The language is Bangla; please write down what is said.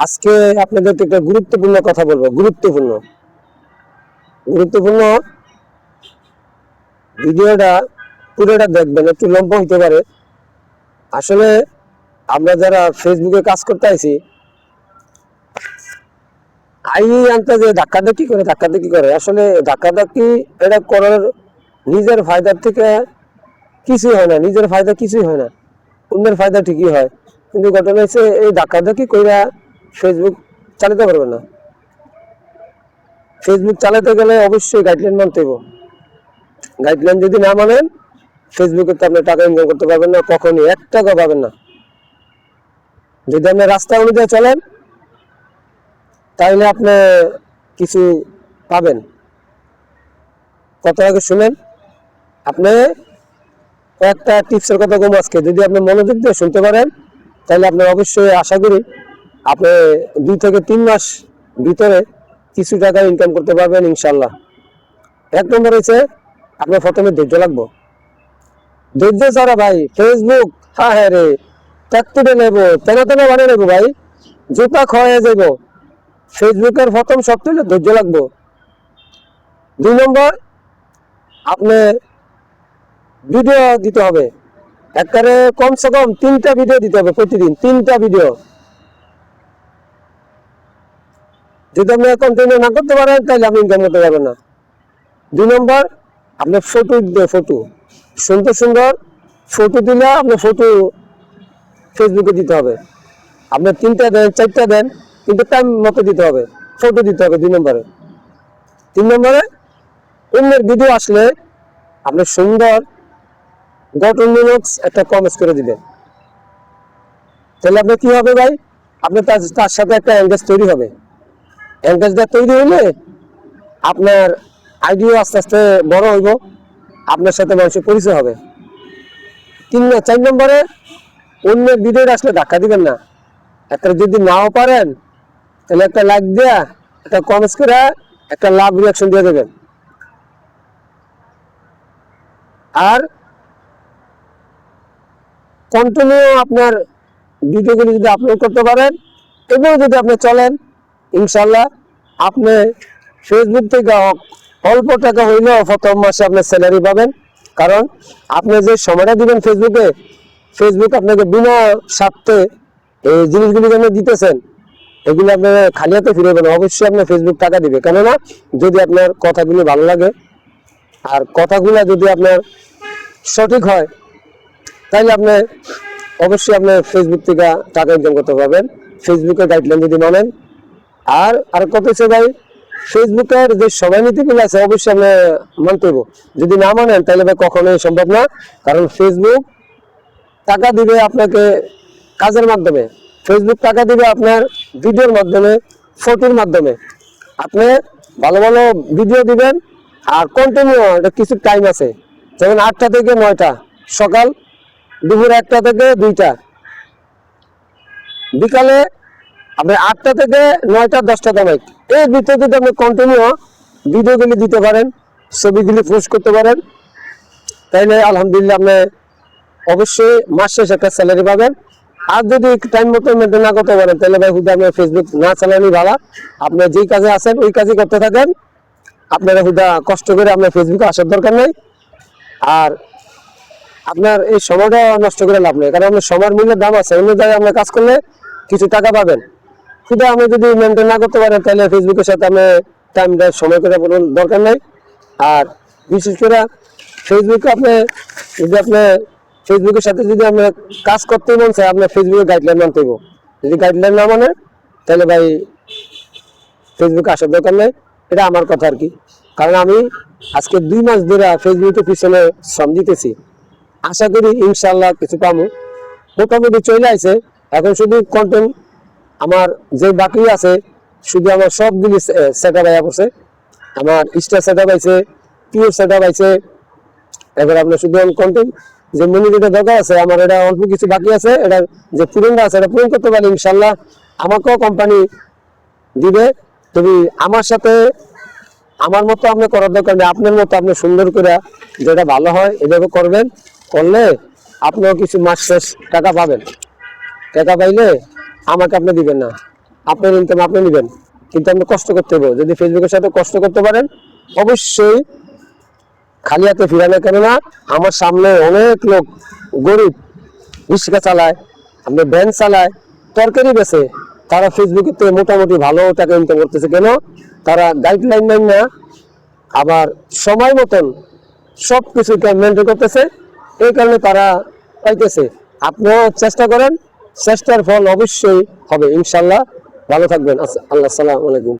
আজকে আপনাদেরকে একটা গুরুত্বপূর্ণ কথা বলবো। গুরুত্বপূর্ণ ভিডিওটা পুরোটা দেখবেন, একটু লম্বা হইতে পারে। আসলে আমরা যারা ফেসবুকে কাজ করতে আইছি, আনতে যে ধাক্কাধাক্কি করে আসলে ধাক্কাধাক্কি এটা করার নিজের ফায়দার থেকে কিছুই হয় না, নিজের ফায়দা কিছুই হয় না, অন্যের ফায়দা ঠিকই হয়। কিন্তু ঘটনা হচ্ছে এই ধাক্কাধাক্কি কইরা ফেসবুক চালাতে পারবে না। ফেসবুক চালাতে গেলে অবশ্যই গাইডলাইন মানতে হবে। গাইডলাইন যদি না মানেন, ফেসবুকে তো আপনি টাকা ইনকাম করতে পারবেন না, কখনই 1 টাকা পাবেন না। যদি আপনি রাস্তা অনুযায়ী চলেন তাহলে আপনি কিছু পাবেন। কত আগে শুনেন, আপনি কয়েকটা টিপসের কথা কম আজকে যদি আপনি মনোযোগ দিয়ে শুনতে পারেন, তাহলে আপনার অবশ্যই আশা করি আপনি 2 থেকে 3 মাস ভিতরে কিছু টাকা ইনকাম করতে পারবেন ইনশাল্লাহ। 1 নম্বর হচ্ছে আপনার প্রথমে ধৈর্য লাগবে। ধৈর্য ছাড়া ভাই ফেসবুক হ্যাঁ রে ট্যাক্টুরে নেবো, তেনা বানিয়ে নেবো ভাই, জুতা খয়ে যাব। ফেসবুকের প্রথম শর্ত হলে ধৈর্য লাগবে। 2 নম্বর, আপনি ভিডিও দিতে হবে। একবারে কমসে কম 3টা ভিডিও দিতে হবে প্রতিদিন, 3টা ভিডিও। যদি আপনি কন্টিনিউ না করতে পারেন তাহলে আপনি ইনকাম করতে পারবেন না। 2 নম্বর, আপনি ফটো সুন্দর সুন্দর ফটো দিলে আপনি ফটো ফেসবুকে দিতে হবে। আপনি 3টা দেন 4টা দেন, কিন্তু টাইম মতো দিতে হবে, ফটো দিতে হবে 2 নম্বরে। 3 নম্বরে, অন্যের ভিডিও আসলে আপনি সুন্দর গঠনমূলক একটা কমেন্টস করে দিবেন। তাহলে আপনার কি হবে ভাই, আপনি তার সাথে একটা এনগেজ তৈরি হবে। এনগেজটা তৈরি হলে আপনার আইডিও আস্তে আস্তে বড় হইব, আপনার সাথে মানুষের পরিচয় হবে। 4 নম্বরে, অন্যের ভিডিওটা আসলে ধাক্কা দিবেন না। একটা যদি নাও পারেন তাহলে একটা লাইক দেয়া, একটা কমেন্টস করে, একটা লাভ রিয়াকশন দিয়ে দেবেন। আর কন্টিনিউ আপনার ভিডিওগুলি যদি আপলোড করতে পারেন এবং যদি আপনি চলেন, ইনশাল্লাহ আপনি ফেসবুক থেকে অল্প টাকা হইলেও প্রথম মাসে আপনার স্যালারি পাবেন। কারণ আপনি যে সময়টা দিবেন ফেসবুক আপনাকে বিনা স্বার্থে এই জিনিসগুলি যেন দিতেছেন, এগুলো আপনার খালি হাতে ফিরে পাবেন। অবশ্যই আপনার ফেসবুক টাকা দিবে, কেননা যদি আপনার কথাগুলি ভালো লাগে আর কথাগুলো যদি আপনার সঠিক হয়, তাহলে আপনি অবশ্যই আপনার ফেসবুক থেকে টাকা ইনকাম করতে পারবেন, ফেসবুকের গাইডলাইন যদি মানেন। আর কত হচ্ছে ভাই, ফেসবুকের যে সময় নীতিগুলো আছে অবশ্যই আপনি মানতে হবে। যদি না মানেন তাহলে ভাই কখনোই সম্ভব না। কারণ ফেসবুক টাকা দিবে আপনাকে কাজের মাধ্যমে, ফেসবুক টাকা দিবে আপনার ভিডিওর মাধ্যমে, ফটোর মাধ্যমে। আপনি ভালো ভালো ভিডিও দিবেন আর কন্টিনিউ এটা কিছু টাইম আছে, যেমন 8টা থেকে 9টা সকাল, দুপুর 1টা থেকে 2টা, বিকালে আপনি 8টা থেকে 9টা 10টা তামাইক। এই ভিতরে যদি আপনি কন্টিনিউ ভিডিওগুলি দিতে পারেন, ছবিগুলি পোস্ট করতে পারেন, তাইলে আলহামদুলিল্লাহ আপনি অবশ্যই মাস শেষে একটা স্যালারি পাবেন। আর যদি টাইম মতো মেনটেন না করতে পারেন তাহলে ভাই হুদা আপনার ফেসবুক না চালানি ভালো। আপনার যেই কাজে আছেন ওই কাজই করতে থাকেন, আপনারা হুদা কষ্ট করে আপনার ফেসবুকে আসার দরকার নেই। আর আপনার এই সময়টা নষ্ট করে লাভ নেই, কারণ আপনার সময়ের মূল্যের দাম আছে। অন্য জায়গায় আপনার কাজ করলে কিছু টাকা পাবেন, শুধু আপনি যদি মেনটেন না করতে পারেন তাহলে ফেসবুকের সাথে আপনি টাইম দেওয়ার সময় করে বলুন দরকার নাই। আর বিশেষ করে ফেসবুকে আপনি যদি আপনি ফেসবুকের সাথে যদি আপনার কাজ করতে মন চায়, আপনার ফেসবুকের গাইডলাইন মানতে হবে। যদি গাইডলাইন না মানে তাহলে ভাই ফেসবুকে আসার দরকার নেই। এটা আমার কথা আর কি, কারণ আমি আজকে 2 মাস ধরে ফেসবুকের পিছনে শ্রম দিতেছি। আশা করি ইনশাল্লাহ কিছু পাবো। মোটামুটি চলে আসে, এখন শুধু কন্টেন্ট আমার যে বাকি আছে, শুধু আমার সবগুলি সেট আপ আছে। আমার স্টার সেট আপ আছে, পিওর সেট আপ আছে। এবার আপনার শুধু কন্টেন্ট যে মনি যেটা দরকার আছে, আমার এটা অল্প কিছু বাকি আছে, এটা যে পূরণটা আছে এটা পূরণ করতে পারি ইনশাল্লাহ আমাকেও কোম্পানি দিবে। তবে আমার সাথে আমার মতো আপনি করার দরকার নেই, আপনার মতো আপনি সুন্দর করে যেটা ভালো হয় এভাবে করবেন। করলে আপনিও কিছু মাস শেষ টাকা পাবেন। টাকা পাইলে আমাকে আপনি দিবেন না, আপনার ইনকাম আপনি নেবেন, কিন্তু আপনি কষ্ট করতে হবে। যদি ফেসবুকের সাথে কষ্ট করতে পারেন অবশ্যই খালি হাতে ফিরে না। কেননা আমার সামনে অনেক লোক গরিব রিক্সা চালায়, আপনার ভ্যান চালায়, তরকারি বেচে, তারা ফেসবুকে মোটামুটি ভালো টাকা ইনকাম করতেছে। কেন? তারা গাইডলাইন নেন না, আবার সময় মতন সবকিছু মেনটেন করতেছে, এই কারণে তারা পাইতেছে। আপনিও চেষ্টা করেন, চেষ্টার ফল অবশ্যই হবে ইনশাল্লাহ। ভালো থাকবেন। আল্লাহ, আসসালামু আলাইকুম।